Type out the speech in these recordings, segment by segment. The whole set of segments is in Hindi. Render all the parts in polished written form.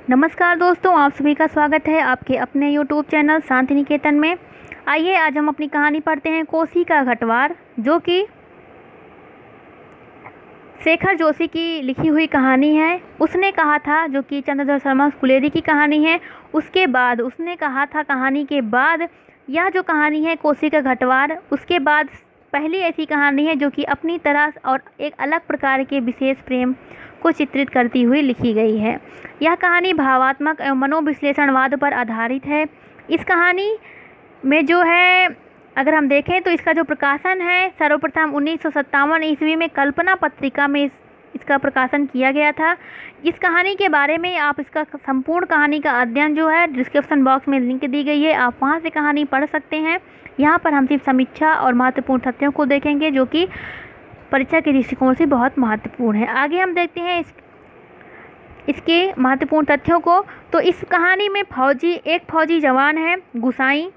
नमस्कार दोस्तों, आप सभी का स्वागत है आपके अपने यूट्यूब चैनल शांति निकेतन में। आइए आज हम अपनी कहानी पढ़ते हैं कोसी का घटवार, जो कि शेखर जोशी की लिखी हुई कहानी है। उसने कहा था, जो कि चंद्रधर शर्मा स्कूलेरी की कहानी है। उसके बाद उसने कहा था, कहानी के बाद यह जो कहानी है कोसी का घटवार, उसके बाद पहली ऐसी कहानी है जो कि अपनी तरह और एक अलग प्रकार के विशेष प्रेम को चित्रित करती हुई लिखी गई है। यह कहानी भावात्मक एवं मनोविश्लेषणवाद पर आधारित है। इस कहानी में जो है, अगर हम देखें तो इसका जो प्रकाशन है सर्वप्रथम 1957 ईस्वी में कल्पना पत्रिका में इसका प्रकाशन किया गया था। इस कहानी के बारे में आप इसका संपूर्ण कहानी का अध्ययन जो है डिस्क्रिप्शन बॉक्स में लिंक दी गई है, आप वहां से कहानी पढ़ सकते हैं। यहाँ पर हम सिर्फ समीक्षा और महत्वपूर्ण तथ्यों को देखेंगे, जो कि परीक्षा के दृष्टिकोण से बहुत महत्वपूर्ण है। आगे हम देखते हैं इसके महत्वपूर्ण तथ्यों को। तो इस कहानी में एक फौजी जवान है गुसाई,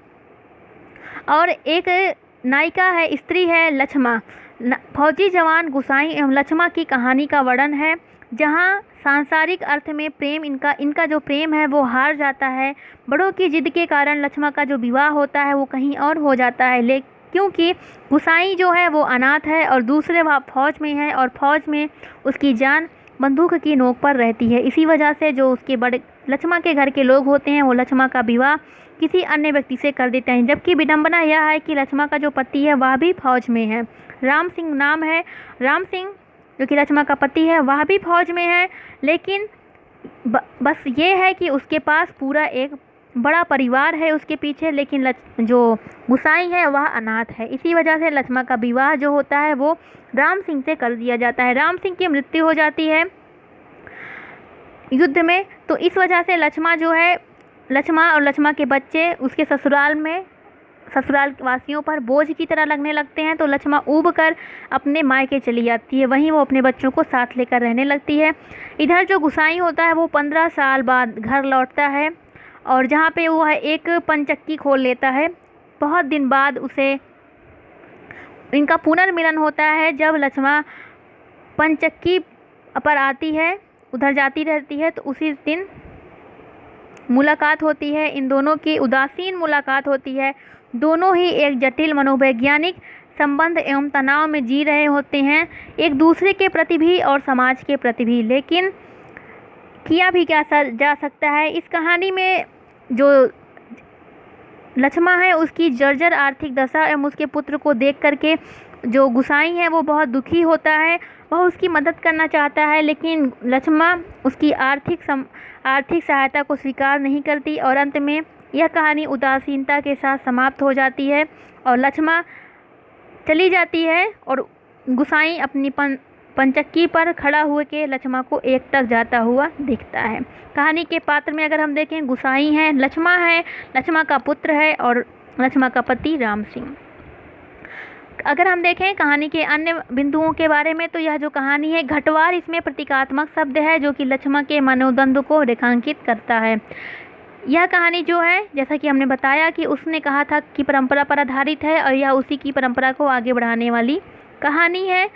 और एक नायिका है, स्त्री है लक्ष्मा। फौजी जवान गुसाई एवं लक्ष्मा की कहानी का वर्णन है, जहां सांसारिक अर्थ में प्रेम इनका जो प्रेम है वो हार जाता है। बड़ों की जिद के कारण लक्ष्मा का जो विवाह होता है वो कहीं और हो जाता है, क्योंकि गुसाई जो है वो अनाथ है और दूसरे वह फौज में है, और फौज में उसकी जान बंदूक की नोक पर रहती है। इसी वजह से जो उसके बड़े लक्ष्मा के घर के लोग होते हैं वो लक्ष्मा का विवाह किसी अन्य व्यक्ति से कर देते हैं। जबकि विडंबना यह है कि लक्ष्मा का जो पति है वह भी फौज में है। राम सिंह नाम है। राम सिंह जो कि लक्ष्मा का पति है वह भी फौज में है, लेकिन बस ये है कि उसके पास पूरा एक बड़ा परिवार है उसके पीछे, लेकिन जो गुसाई है वह अनाथ है। इसी वजह से लक्ष्मा का विवाह जो होता है वो राम सिंह से कर दिया जाता है। राम सिंह की मृत्यु हो जाती है युद्ध में, तो इस वजह से लक्ष्मा और लक्ष्मा के बच्चे उसके ससुराल वासियों पर बोझ की तरह लगने लगते हैं। तो लक्ष्मा ऊब कर अपने मायके चली जाती है, वहीं वो अपने बच्चों को साथ लेकर रहने लगती है। इधर जो गुसाई होता है वो 15 साल बाद घर लौटता है, और जहाँ पे वो है एक पंचक्की खोल लेता है। बहुत दिन बाद इनका पुनर्मिलन होता है, जब लक्ष्मा पंचक्की पर आती है, उधर जाती रहती है, तो उसी दिन मुलाकात होती है। इन दोनों की उदासीन मुलाकात होती है। दोनों ही एक जटिल मनोवैज्ञानिक संबंध एवं तनाव में जी रहे होते हैं, एक दूसरे के प्रति भी और समाज के प्रति भी। लेकिन किया भी क्या जा सकता है। इस कहानी में जो लक्ष्मा है उसकी जर्जर आर्थिक दशा एवं उसके पुत्र को देख करके जो गुसाई है वो बहुत दुखी होता है। वह उसकी मदद करना चाहता है, लेकिन लक्ष्मा उसकी आर्थिक सहायता को स्वीकार नहीं करती, और अंत में यह कहानी उदासीनता के साथ समाप्त हो जाती है और लक्ष्मा चली जाती है, और गुसाई अपनी पंचक्की पर खड़ा हुए के लक्ष्मा को एकटक जाता हुआ दिखता है। कहानी के पात्र में अगर हम देखें, गुसाई है, लक्ष्मा का पुत्र है, और लक्ष्मा का पति राम सिंह। अगर हम देखें कहानी के अन्य बिंदुओं के बारे में, तो यह जो कहानी है घटवार, इसमें प्रतीकात्मक शब्द है जो कि लक्ष्मा के मनोद्वंद को रेखांकित करता है। यह कहानी जो है, जैसा कि हमने बताया कि उसने कहा था कि परंपरा पर आधारित है, और यह उसी की परंपरा को आगे बढ़ाने वाली कहानी है।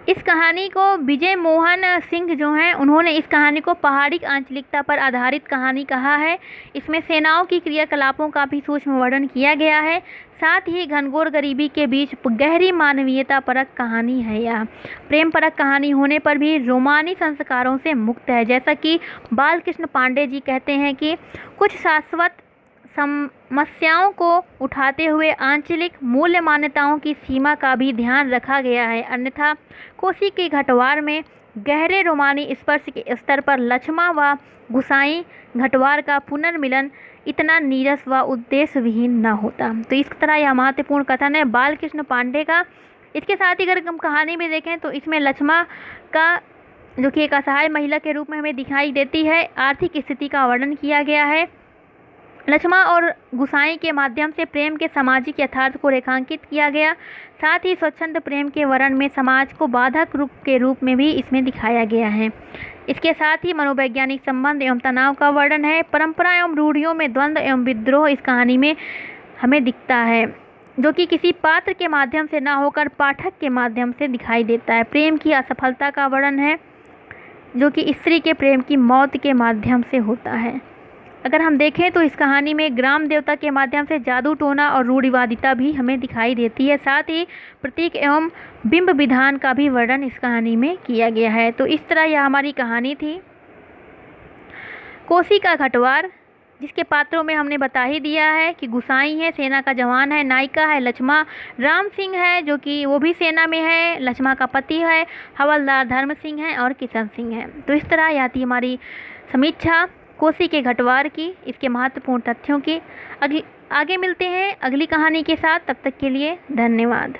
इस कहानी को विजय मोहन सिंह जो हैं, उन्होंने इस कहानी को पहाड़ी आंचलिकता पर आधारित कहानी कहा है। इसमें सेनाओं की क्रियाकलापों का भी सूक्ष्म वर्णन किया गया है। साथ ही घनघोर गरीबी के बीच गहरी मानवीयता परक कहानी है। यह प्रेम परक कहानी होने पर भी रोमानी संस्कारों से मुक्त है। जैसा कि बालकृष्ण पांडे जी कहते हैं कि कुछ शाश्वत समस्याओं को उठाते हुए आंचलिक मूल्य मान्यताओं की सीमा का भी ध्यान रखा गया है। अन्यथा कोसी के घटवार में गहरे रोमानी स्पर्श के स्तर पर लक्ष्मा व गुसाई घटवार का पुनर्मिलन इतना नीरस व उद्देश्य विहीन न होता। तो इस तरह यह महत्वपूर्ण कथन है बालकृष्ण पांडे का। इसके साथ ही अगर हम कहानी में देखें तो इसमें लक्ष्मा का, जो कि एक असहाय महिला के रूप में हमें दिखाई देती है, आर्थिक स्थिति का वर्णन किया गया है। लक्ष्मा और गुसाई के माध्यम से प्रेम के सामाजिक यथार्थ को रेखांकित किया गया। साथ ही स्वच्छंद प्रेम के वर्णन में समाज को बाधक रूप के रूप में भी इसमें दिखाया गया है। इसके साथ ही मनोवैज्ञानिक संबंध एवं तनाव का वर्णन है। परंपरा एवं रूढ़ियों में द्वंद्व एवं विद्रोह इस कहानी में हमें दिखता है, जो कि किसी पात्र के माध्यम से ना होकर पाठक के माध्यम से दिखाई देता है। प्रेम की असफलता का वर्णन है। जो कि स्त्री के प्रेम की मौत के माध्यम से होता है। अगर हम देखें तो इस कहानी में ग्राम देवता के माध्यम से जादू टोना और रूढ़िवादिता भी हमें दिखाई देती है। साथ ही प्रतीक एवं बिंब विधान का भी वर्णन इस कहानी में किया गया है। तो इस तरह यह हमारी कहानी थी कोसी का घटवार, जिसके पात्रों में हमने बता ही दिया है कि गुसाई है, सेना का जवान है, नायिका है लक्ष्मा, राम सिंह है जो कि वो भी सेना में है, लक्ष्मा का पति है, हवलदार धर्म सिंह है और किशन सिंह है। तो इस तरह यह थी हमारी समीक्षा कोसी के घटवार की, इसके महत्वपूर्ण तथ्यों की। आगे मिलते हैं अगली कहानी के साथ, तब तक के लिए धन्यवाद।